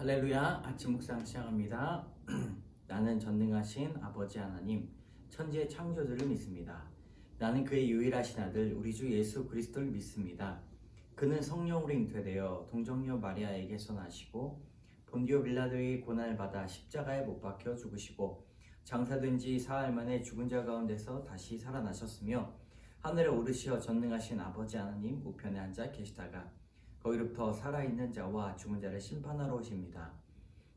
할렐루야. 아침 묵상 시작합니다. 나는 전능하신 아버지 하나님, 천지의 창조주를 믿습니다. 나는 그의 유일하신 아들 우리 주 예수 그리스도를 믿습니다. 그는 성령으로 잉태되어 동정녀 마리아에게서 나시고 본디오 빌라도의 고난을 받아 십자가에 못 박혀 죽으시고 장사된 지 사흘 만에 죽은 자 가운데서 다시 살아나셨으며 하늘에 오르시어 전능하신 아버지 하나님 우편에 앉아 계시다가 거기로부터 살아있는 자와 죽은 자를 심판하러 오십니다.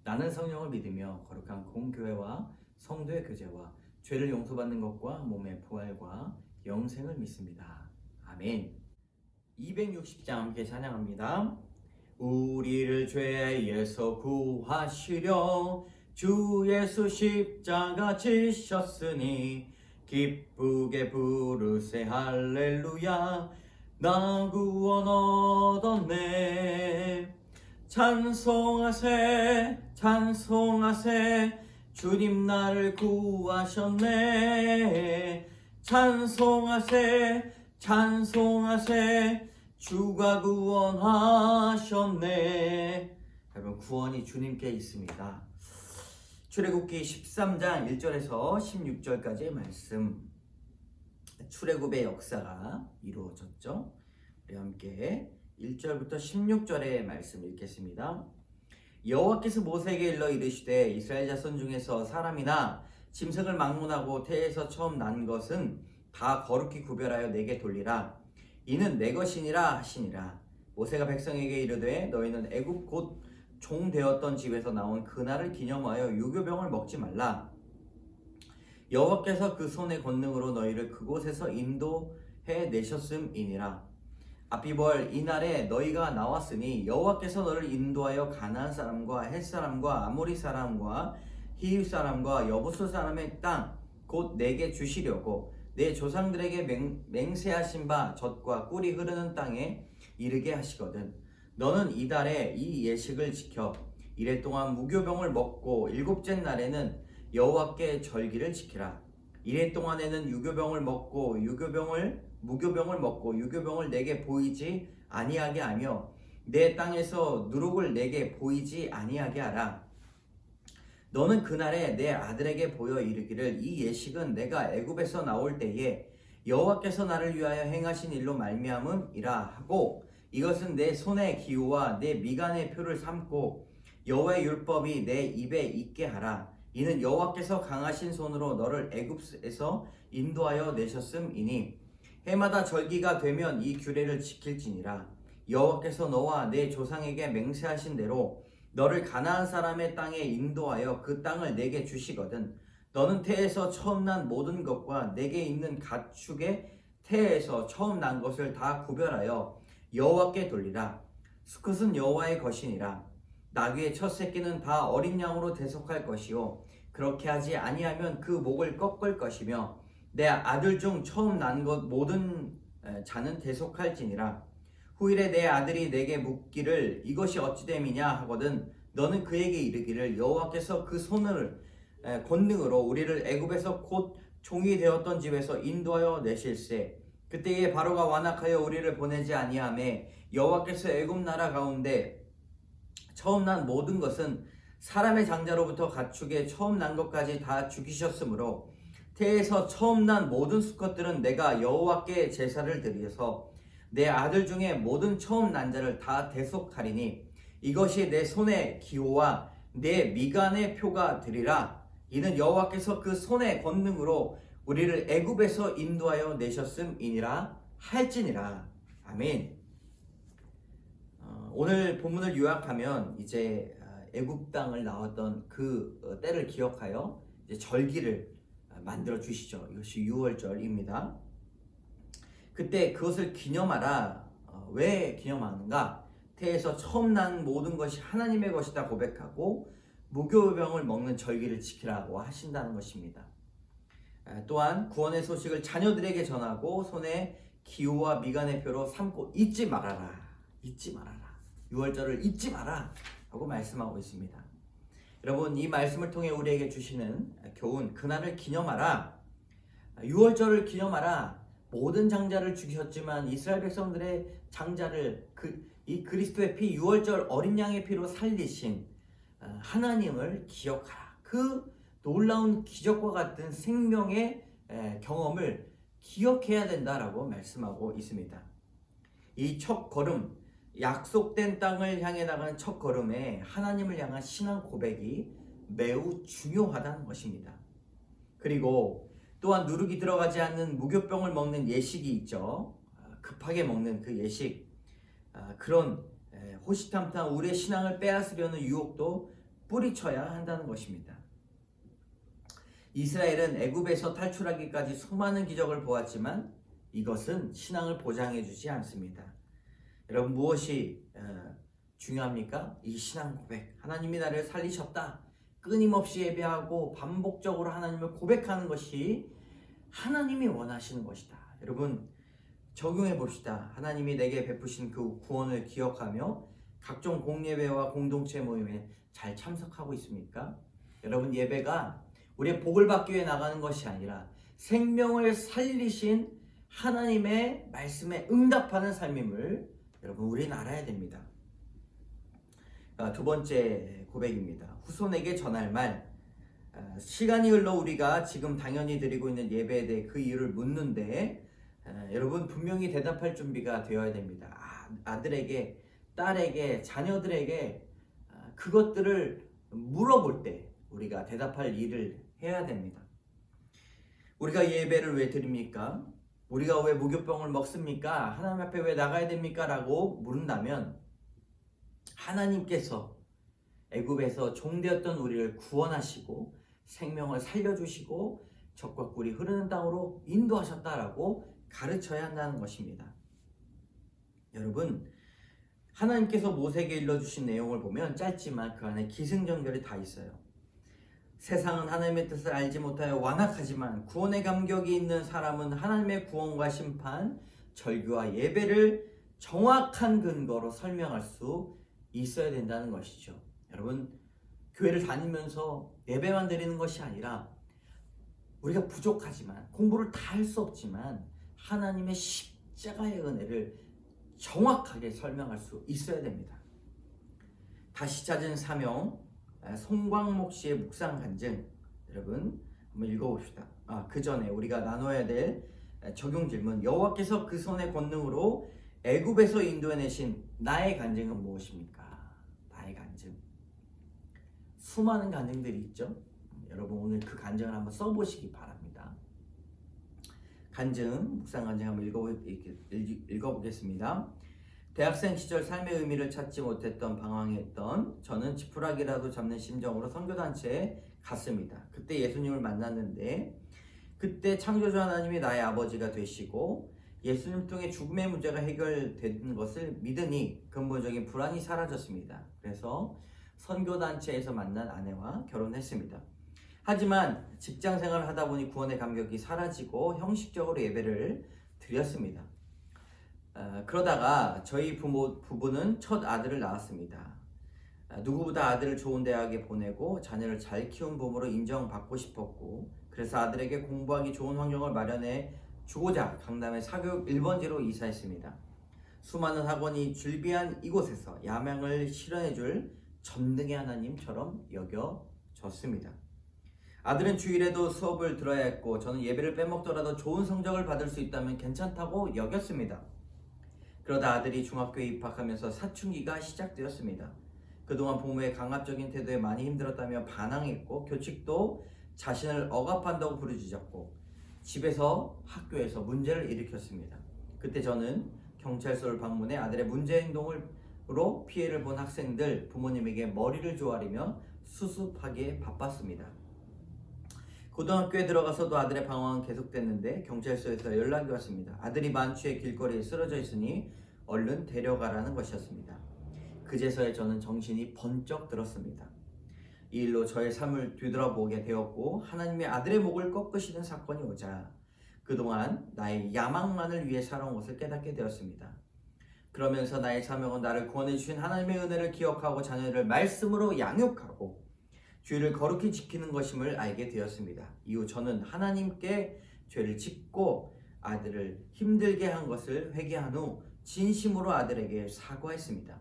나는 성령을 믿으며 거룩한 공교회와 성도의 교제와 죄를 용서받는 것과 몸의 부활과 영생을 믿습니다. 아멘. 260장 함께 찬양합니다. 우리를 죄에서 구하시려 주 예수 십자가 지셨으니 기쁘게 부르세 할렐루야. 나 구원 얻었네. 찬송하세 찬송하세 주님 나를 구하셨네. 찬송하세 찬송하세 주가 구원하셨네. 여러분, 구원이 주님께 있습니다. 출애굽기 13장 1절에서 16절까지의 말씀, 출애굽의 역사가 이루어졌죠. 우리 함께 1절부터 16절의 말씀 읽겠습니다. 여호와께서 모세에게 일러 이르시되 이스라엘 자손 중에서 사람이나 짐승을 막론하고 태에서 처음 난 것은 다 거룩히 구별하여 내게 돌리라. 이는 내 것이니라 하시니라. 모세가 백성에게 이르되 너희는 애굽 곧 종 되었던 집에서 나온 그날을 기념하여 유교병을 먹지 말라. 여호와께서 그 손의 권능으로 너희를 그곳에서 인도해 내셨음이니라. 아비벌 이날에 너희가 나왔으니 여호와께서 너를 인도하여 가나안 사람과 헷 사람과 아모리 사람과 히윗 사람과 여부스 사람의 땅 곧 내게 주시려고 내 조상들에게 맹세하신 바 젖과 꿀이 흐르는 땅에 이르게 하시거든. 너는 이달에 이 예식을 지켜 이래 동안 무교병을 먹고 일곱째 날에는 여호와께 절기를 지키라. 이래 동안에는 무교병을 먹고 유교병을 내게 보이지 아니하게 하며 내 땅에서 누룩을 내게 보이지 아니하게 하라. 너는 그날에 내 아들에게 보여 이르기를 이 예식은 내가 애굽에서 나올 때에 여호와께서 나를 위하여 행하신 일로 말미암음이라 하고 이것은 내 손의 기호와 내 미간의 표를 삼고 여호와의 율법이 내 입에 있게 하라. 이는 여호와께서 강하신 손으로 너를 애굽에서 인도하여 내셨음이니 해마다 절기가 되면 이 규례를 지킬지니라. 여호와께서 너와 내 조상에게 맹세하신 대로 너를 가나안 사람의 땅에 인도하여 그 땅을 내게 주시거든. 너는 태에서 처음 난 모든 것과 내게 있는 가축의 태에서 처음 난 것을 다 구별하여 여호와께 돌리라. 수컷은 여호와의 것이니라. 나귀의 첫 새끼는 다 어린 양으로 대속할 것이요 그렇게 하지 아니하면 그 목을 꺾을 것이며 내 아들 중 처음 난 것 모든 자는 대속할지니라. 후일에 내 아들이 내게 묻기를 이것이 어찌 됨이냐 하거든 너는 그에게 이르기를 여호와께서 그 손을 권능으로 우리를 애굽에서 곧 종이 되었던 집에서 인도하여 내실세. 그때에 바로가 완악하여 우리를 보내지 아니하매 여호와께서 애굽 나라 가운데 처음 난 모든 것은 사람의 장자로부터 가축의 처음 난 것까지 다 죽이셨으므로 태에서 처음 난 모든 수컷들은 내가 여호와께 제사를 드려서 내 아들 중에 모든 처음 난 자를 다 대속하리니 이것이 내 손의 기호와 내 미간의 표가 되리라. 이는 여호와께서 그 손의 권능으로 우리를 애굽에서 인도하여 내셨음이니라 할지니라. 아멘. 오늘 본문을 요약하면 이제 애굽 땅을 나왔던 그 때를 기억하여 이제 절기를 만들어 주시죠. 이것이 유월절입니다. 그때 그것을 기념하라. 왜 기념하는가? 태에서 처음 난 모든 것이 하나님의 것이다 고백하고 무교병을 먹는 절기를 지키라고 하신다는 것입니다. 또한 구원의 소식을 자녀들에게 전하고 손에 기호와 미간의 표로 삼고 잊지 말아라. 잊지 말아라. 유월절을 잊지 마라 하고 말씀하고 있습니다. 여러분, 이 말씀을 통해 우리에게 주시는 교훈, 그날을 기념하라. 유월절을 기념하라. 모든 장자를 죽이셨지만 이스라엘 백성들의 장자를 이 그리스도의 피, 유월절 어린 양의 피로 살리신 하나님을 기억하라. 그 놀라운 기적과 같은 생명의 경험을 기억해야 된다라고 말씀하고 있습니다. 이 첫 걸음, 약속된 땅을 향해 나가는 첫 걸음에 하나님을 향한 신앙 고백이 매우 중요하다는 것입니다. 그리고 또한 누룩이 들어가지 않는 무교병을 먹는 예식이 있죠. 급하게 먹는 그 예식, 그런 호시탐탐 우리의 신앙을 빼앗으려는 유혹도 뿌리쳐야 한다는 것입니다. 이스라엘은 애굽에서 탈출하기까지 수많은 기적을 보았지만 이것은 신앙을 보장해 주지 않습니다. 여러분, 무엇이 중요합니까? 이 신앙 고백. 하나님이 나를 살리셨다. 끊임없이 예배하고 반복적으로 하나님을 고백하는 것이 하나님이 원하시는 것이다. 여러분, 적용해 봅시다. 하나님이 내게 베푸신 그 구원을 기억하며 각종 공예배와 공동체 모임에 잘 참석하고 있습니까? 여러분, 예배가 우리의 복을 받기 위해 나가는 것이 아니라 생명을 살리신 하나님의 말씀에 응답하는 삶임을 여러분, 우리는 알아야 됩니다. 두 번째 고백입니다. 후손에게 전할 말. 시간이 흘러 우리가 지금 당연히 드리고 있는 예배에 대해 그 이유를 묻는데 여러분, 분명히 대답할 준비가 되어야 됩니다. 아들에게, 딸에게, 자녀들에게 그것들을 물어볼 때 우리가 대답할 일을 해야 됩니다. 우리가 예배를 왜 드립니까? 우리가 왜 무교병을 먹습니까? 하나님 앞에 왜 나가야 됩니까? 라고 물은다면 하나님께서 애굽에서 종되었던 우리를 구원하시고 생명을 살려주시고 적과 꿀이 흐르는 땅으로 인도하셨다라고 가르쳐야 한다는 것입니다. 여러분, 하나님께서 모세에게 일러주신 내용을 보면 짧지만 그 안에 기승전결이 다 있어요. 세상은 하나님의 뜻을 알지 못하여 완악하지만 구원의 감격이 있는 사람은 하나님의 구원과 심판, 절규와 예배를 정확한 근거로 설명할 수 있어야 된다는 것이죠. 여러분, 교회를 다니면서 예배만 드리는 것이 아니라 우리가 부족하지만, 공부를 다 할 수 없지만 하나님의 십자가의 은혜를 정확하게 설명할 수 있어야 됩니다. 다시 찾은 사명, 송광목 씨의 묵상 간증, 여러분 한번 읽어봅시다. 그 전에 우리가 나눠야 될 적용 질문. 여호와께서 그 손의 권능으로 애굽에서 인도해내신 나의 간증은 무엇입니까? 나의 간증. 수많은 간증들이 있죠. 여러분, 오늘 그 간증을 한번 써보시기 바랍니다. 간증, 묵상 간증 한번 읽어보겠습니다. 대학생 시절 삶의 의미를 찾지 못했던 방황했던 저는 지푸라기라도 잡는 심정으로 선교단체에 갔습니다. 그때 예수님을 만났는데 그때 창조주 하나님이 나의 아버지가 되시고 예수님 통해 죽음의 문제가 해결된 것을 믿으니 근본적인 불안이 사라졌습니다. 그래서 선교단체에서 만난 아내와 결혼했습니다. 하지만 직장생활을 하다 보니 구원의 감격이 사라지고 형식적으로 예배를 드렸습니다. 그러다가 저희 부부는 첫 아들을 낳았습니다. 누구보다 아들을 좋은 대학에 보내고 자녀를 잘 키운 부모로 인정받고 싶었고, 그래서 아들에게 공부하기 좋은 환경을 마련해 주고자 강남의 사교육 1번지로 이사했습니다. 수많은 학원이 즐비한 이곳에서 야망을 실현해줄 전능의 하나님처럼 여겨졌습니다. 아들은 주일에도 수업을 들어야 했고 저는 예배를 빼먹더라도 좋은 성적을 받을 수 있다면 괜찮다고 여겼습니다. 그러다 아들이 중학교에 입학하면서 사춘기가 시작되었습니다. 그동안 부모의 강압적인 태도에 많이 힘들었다며 반항했고 교칙도 자신을 억압한다고 부르짖었고 집에서 학교에서 문제를 일으켰습니다. 그때 저는 경찰서를 방문해 아들의 문제 행동으로 피해를 본 학생들 부모님에게 머리를 조아리며 수습하기에 바빴습니다. 고등학교에 들어가서도 아들의 방황은 계속됐는데 경찰서에서 연락이 왔습니다. 아들이 만취해 길거리에 쓰러져 있으니 얼른 데려가라는 것이었습니다. 그제서야 저는 정신이 번쩍 들었습니다. 이 일로 저의 삶을 뒤돌아보게 되었고 하나님의 아들의 목을 꺾으시는 사건이 오자 그동안 나의 야망만을 위해 살아온 것을 깨닫게 되었습니다. 그러면서 나의 사명은 나를 구원해 주신 하나님의 은혜를 기억하고 자녀를 말씀으로 양육하고 주의를 거룩히 지키는 것임을 알게 되었습니다. 이후 저는 하나님께 죄를 짓고 아들을 힘들게 한 것을 회개한 후 진심으로 아들에게 사과했습니다.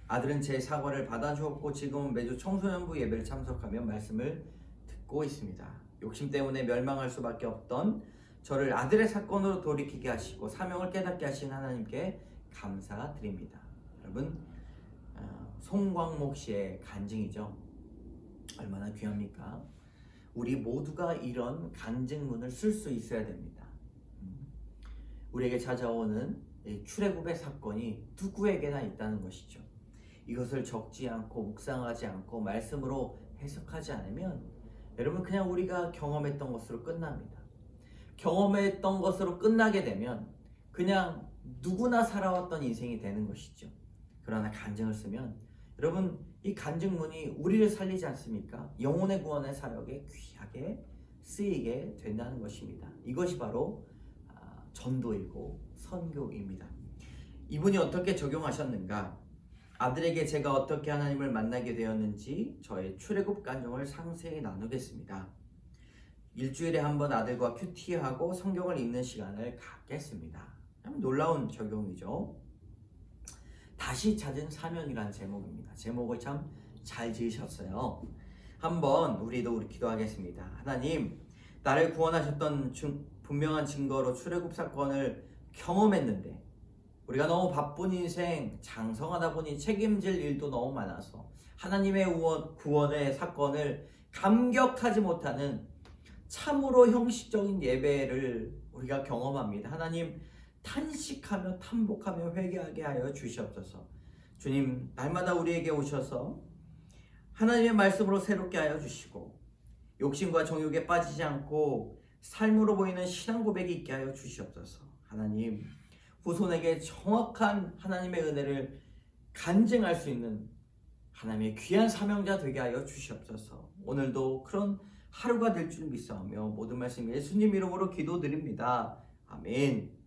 아들은 제 사과를 받아주었고 지금은 매주 청소년부 예배를 참석하며 말씀을 듣고 있습니다. 욕심 때문에 멸망할 수밖에 없던 저를 아들의 사건으로 돌이키게 하시고 사명을 깨닫게 하신 하나님께 감사드립니다. 여러분, 송광목 씨의 간증이죠. 얼마나 귀합니까? 우리 모두가 이런 간증문을 쓸 수 있어야 됩니다. 우리에게 찾아오는 출애굽의 사건이 누구에게나 있다는 것이죠. 이것을 적지 않고 묵상하지 않고 말씀으로 해석하지 않으면 여러분 그냥 우리가 경험했던 것으로 끝납니다. 경험했던 것으로 끝나게 되면 그냥 누구나 살아왔던 인생이 되는 것이죠. 그러나 간증을 쓰면 여러분 이 간증문이 우리를 살리지 않습니까? 영혼의 구원의 사역에 귀하게 쓰이게 된다는 것입니다. 이것이 바로 전도이고 선교입니다. 이분이 어떻게 적용하셨는가? 아들에게 제가 어떻게 하나님을 만나게 되었는지 저의 출애굽 간증을 상세히 나누겠습니다. 일주일에 한 번 아들과 큐티하고 성경을 읽는 시간을 갖겠습니다. 참 놀라운 적용이죠. 다시 찾은 사명이란 제목입니다. 제목을 참 잘 지으셨어요. 한번 우리도 기도하겠습니다. 하나님, 나를 구원하셨던 분명한 증거로 출애굽 사건을 경험했는데 우리가 너무 바쁜 인생 장성하다 보니 책임질 일도 너무 많아서 하나님의 구원의 사건을 감격하지 못하는 참으로 형식적인 예배를 우리가 경험합니다. 하나님, 탄식하며 탄복하며 회개하게 하여 주시옵소서. 주님, 날마다 우리에게 오셔서 하나님의 말씀으로 새롭게 하여 주시고 욕심과 정욕에 빠지지 않고 삶으로 보이는 신앙 고백이 있게 하여 주시옵소서. 하나님, 후손에게 정확한 하나님의 은혜를 간증할 수 있는 하나님의 귀한 사명자 되게 하여 주시옵소서. 오늘도 그런 하루가 될 줄 믿사오며 모든 말씀 예수님 이름으로 기도드립니다. 아멘.